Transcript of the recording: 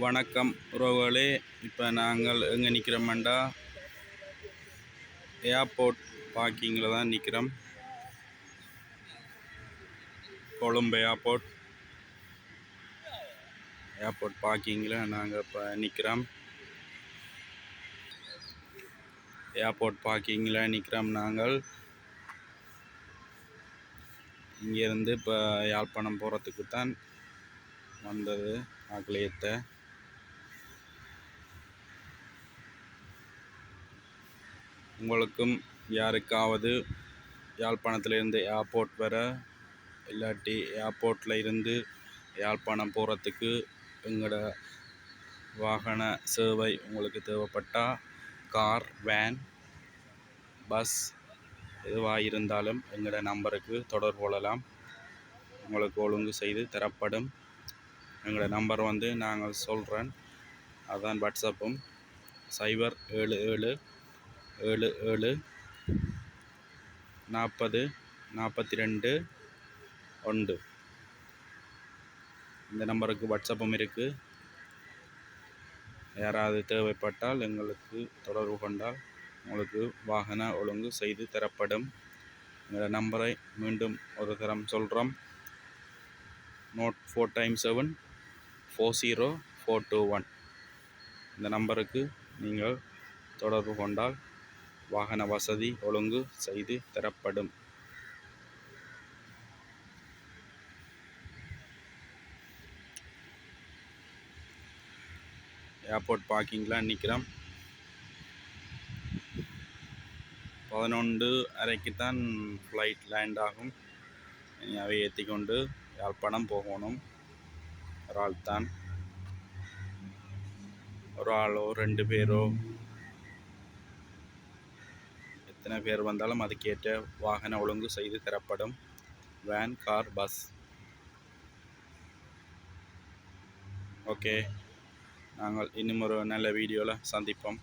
வணக்கம் உறவுகளே. இப்போ நாங்கள் எங்கே நிற்கிறோம்டா, ஏர்போர்ட் பார்க்கிங்கில் தான் நிற்கிறோம். கொழும்பு ஏர்போர்ட் பார்க்கிங்கில் நாங்கள் இப்போ நிற்கிறோம். ஏர்போர்ட் பார்க்கிங்கில் நிற்கிறோம். நாங்கள் இங்கேருந்து இப்போ யாழ்ப்பாணம் போகிறதுக்கு தான் வந்தது ஆக்கலையத்தை. உங்களுக்கும் யாருக்காவது யாழ்ப்பாணத்திலிருந்து ஏர்போர்ட் வர இல்லாட்டி ஏர்போர்ட்டில் இருந்து யாழ்ப்பாணம் போகிறதுக்கு எங்களோட வாகன சேவை உங்களுக்கு தேவைப்பட்டால் கார், வேன், பஸ் எதுவாக இருந்தாலும் எங்களோட நம்பருக்கு தொடர்பு கொள்ளலாம். உங்களுக்கு ஒழுங்கு செய்து தரப்படும். எங்களோட நம்பர் நாங்கள் சொல்கிறேன், அதுதான் வாட்ஸ்அப்பும். 077774042 இந்த நம்பருக்கு வாட்ஸ்அப்பும் இருக்குது. யாராவது தேவைப்பட்டால் எங்களுக்கு தொடர்பு கொண்டால் உங்களுக்கு வாகன ஒழுங்கு செய்து தரப்படும். இந்த நம்பரை மீண்டும் ஒரு தரம் சொல்கிறோம். Note 4x7 40421. இந்த நம்பருக்கு நீங்கள் தொடர்பு கொண்டால் வாகன வசதி ஒழுங்கு செய்து தரப்படும். ஏர்போர்ட் பார்க்கிங்கில் நிற்கிறோம். 11:30 தான் ஃப்ளைட் லேண்ட் ஆகும். அவை ஏற்றி கொண்டு யாழ்ப்பாணம் போகணும். ஒரு ஆள் தான், ஒரு ஆளோ 2 பேரோ எத்தனை பேர் வந்தாலும் அதுக்கேற்ற வாகன ஒழுங்கு செய்து தரப்படும். Van, car, bus. ஓகே, நாங்கள் இன்னும் ஒரு நல்ல வீடியோவில் சந்திப்போம்.